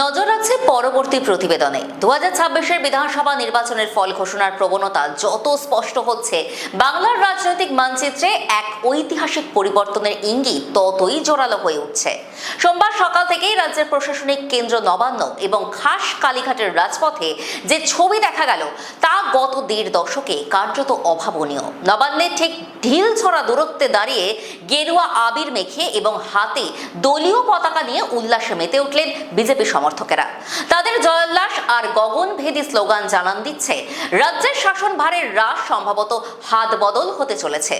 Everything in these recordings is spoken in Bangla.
নজর রাখছে পরবর্তী প্রতিবেদনে 2026-এর বিধানসভা নির্বাচনের ফল ঘোষণার প্রবণতা যত স্পষ্ট হচ্ছে, বাংলার রাজনৈতিক মানচিত্রে এক ঐতিহাসিক পরিবর্তনের ইঙ্গিত ততই জোরালো হয়ে উঠছে। সোমবার সকাল থেকেই রাজ্যের প্রশাসনিক কেন্দ্র নবান্ন এবং খাস কালীঘাটের রাজপথে যে ছবি দেখা গেল তা গত দেড় দশকে কার্যত অভাবনীয়। নবান্নের ঠিক ঢিল ছড়া দূরত্বে দাঁড়িয়ে গেরুয়া আবির মেখে এবং হাতে দলীয় পতাকা নিয়ে উল্লাসে মেতে উঠলেন বিজেপি সমর্থকেরা। তাদের জয়োল্লাস আর গগনভেদী স্লোগান জানান দিচ্ছে রাজ্যের শাসনভারের রাশ সম্ভবত হাত বদল হতে চলেছে।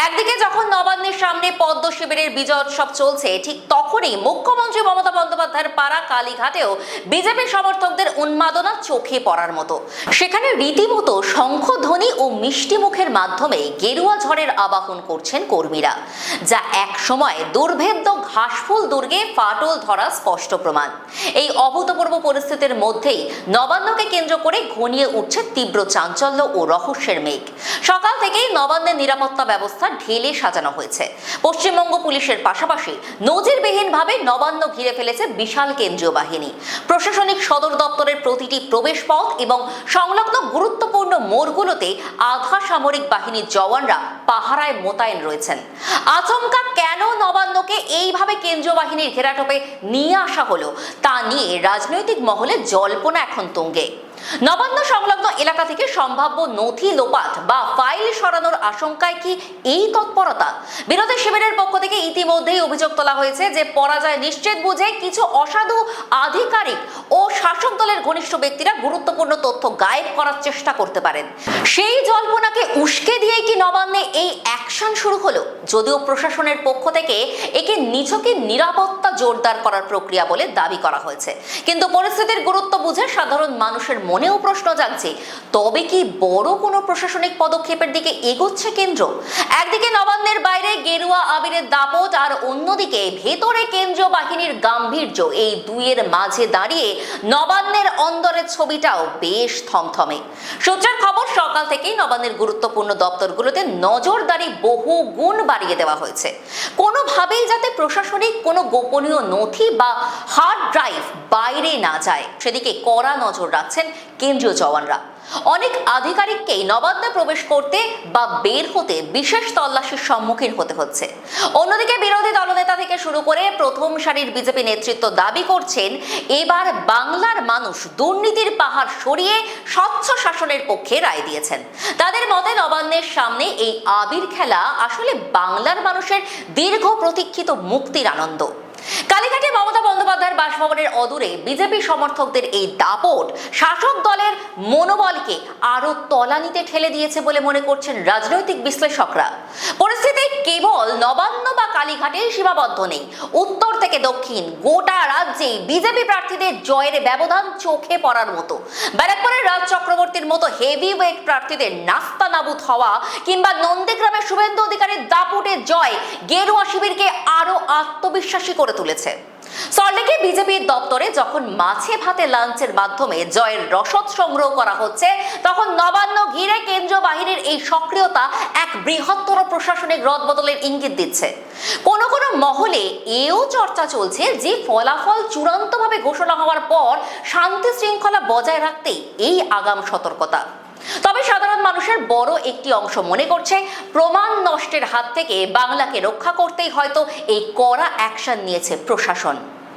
একদিকে যখন নবান্নের সামনে পদ্ম শিবিরের বিজয়োৎসব চলছে, ঠিক তখনই মুখ্যমন্ত্রী মমতা বন্দ্যোপাধ্যায়ের পাড়া কালীঘাটেও বিজেপি সমর্থকদের উন্মাদনা চোখে পড়ার মতো। সেখানে রীতিমতো শঙ্খধ্বনি ও মিষ্টি মুখের মাধ্যমে গেরুয়া ঝড়ের আবাহন করছেন কর্মীরা, যা এক সময় দুর্ভেদ্য ঘাসফুল দুর্গে ফাটল ধরা স্পষ্ট প্রমাণ। এই অভূতপূর্ব পরিস্থিতির মধ্যেই নবান্নকে কেন্দ্র করে ঘনিয়ে উঠছে তীব্র চাঞ্চল্য ও রহস্যের মেঘ। সকাল থেকেই নবান্নের নিরাপত্তা ব্যবস্থা ঢেলে সাজানো হয়েছে। পশ্চিমবঙ্গ পুলিশের পাশাপাশি নজিরবিহীনভাবে নবান্ন ঘিরে ফেলেছে বিশাল কেন্দ্রীয় বাহিনী। প্রশাসনিক সদর দপ্তরের প্রতিটি প্রবেশ পথ এবং সংলগ্ন গুরুত্বপূর্ণ মোড়গুলোতে আধা সামরিক বাহিনীর জওয়ানরা পাহারায় মোতায়েন রয়েছেন। আচমকা কেন নবান্নকে এইভাবে কেন্দ্রীয় বাহিনীর ঘেরাটোপে নিয়ে আসা হলো তা নিয়ে রাজনৈতিক মহলে জল্পনা এখন তুঙ্গে। নবান্ন সংলগ্ন এলাকা থেকে সম্ভাব্য নথি লোপাট বা ফাইল সরানোর আশঙ্কায় কি এই তৎপরতা? বিরোধী শিবিরের পক্ষ থেকে ইতিমধ্যেই অভিযোগ তোলা হয়েছে যে পরাজয় নিশ্চিত বুঝে কিছু অসাধু আধিকারিক ও শাসক দলের ঘনিষ্ঠ ব্যক্তিরা গুরুত্বপূর্ণ তথ্য গায়েব করার চেষ্টা করতে পারেন। সেই জল্পনাকে উস্কে দিয়েই কি নবান্নে এই অ্যাকশন শুরু হলো? যদিও প্রশাসনের পক্ষ থেকে একে নিছকে নিরাপত্তা জোরদার করার প্রক্রিয়া বলে দাবি করা হয়েছে, কিন্তু পরিস্থিতির গুরুত্ব বুঝে সাধারণ মানুষের মনেও প্রশ্ন জাগছে, তবে কি বড় কোনো প্রশাসনিক পদক্ষেপের দিকে এগোচ্ছে কেন্দ্র? একদিকে নবান্নের বাইরে গেরুয়া আবিরের দাপট আর অন্যদিকে ভেতরে কেন্দ্রীয় বাহিনীর গাম্ভীর্য, এই দুইয়ের মাঝে দাঁড়িয়ে নবান্নের অন্দরের ছবিটাও বেশ থমথমে। সূত্রের খবর, সকাল থেকেই নবান্নের গুরুত্বপূর্ণ দপ্তরগুলোতে নজরদারি বহু গুণ বাড়িয়ে দেওয়া হয়েছে, কোনোভাবেই যাতে প্রশাসনিক কোনো গোপনীয় নথি বা হার্ড ড্রাইভ বাইরে না যায় সেদিকে কড়া নজর রাখছেন কেন্দ্রীয় জওয়ানরা। অনেক আধিকারিককেই নবান্নে প্রবেশ করতে বা বের হতে বিশেষ তল্লাশির সম্মুখীন হতে হচ্ছে। অন্যদিকে বিরোধী দলনেতা থেকে শুরু করে প্রথম সারির বিজেপি নেতৃত্ব দাবি করছেন এবার বাংলার মানুষ দুর্নীতির পাহাড় সরিয়ে স্বচ্ছ শাসনের পক্ষে রায় দিয়েছেন। তাদের মতে নবান্নের সামনে এই আবির খেলা আসলে বাংলার মানুষের দীর্ঘ প্রতীক্ষিত মুক্তির আনন্দ। কালীঘাটে মমতা বন্দ্যোপাধ্যায়ের বাসভবনের অদূরে বিজেপি সমর্থকদের এই দাপট শাসক দলের মনোবলকে আরো তলানিতে ঠেলে দিয়েছে বলে মনে করছেন রাজনৈতিক বিশ্লেষকরা। পরিস্থিতি কেবল নবান্ন বা কালীঘাটে সীমাবদ্ধ নেই। উত্তর থেকে দক্ষিণ গোটা রাজ্যে বিজেপি প্রার্থীদের জয়ের ব্যবধান চোখে পড়ার মতো। ব্যারাকপুরের রাজ চক্রবর্তীর মতো হেভি ওয়েট প্রার্থীদের নাস্তা নাবুদ হওয়া কিংবা নন্দীগ্রামের শুভেন্দু অধিকারীর দাপটের জয় গেরুয়া শিবিরকে আরো আত্মবিশ্বাসী করে তুলেছে। সল্টলেকে বিজেপির দপ্তরে যখন মাছে ভাতে লাঞ্চের মাধ্যমে জয়ের রসদ সংগ্রহ করা হচ্ছে, তখন নবান্ন ঘিরে কেন্দ্রীয় বাহিনীর এই সক্রিয়তা এক বৃহত্তর প্রশাসনিক রদবদলের ইঙ্গিত দিচ্ছে। কোনো কোনো মহলে এও চর্চা চলছে যে ফলাফল চূড়ান্তভাবে ঘোষণা হওয়ার পর শান্তি শৃঙ্খলা বজায় রাখতেই এই আগাম সতর্কতা। তবে সাধারণ মানুষের বড় একটি অংশ মনে করছে প্রমাণ নষ্টের হাত থেকে বাংলাকে রক্ষা করতেই হয়তো এই কড়া অ্যাকশন নিয়েছে প্রশাসন।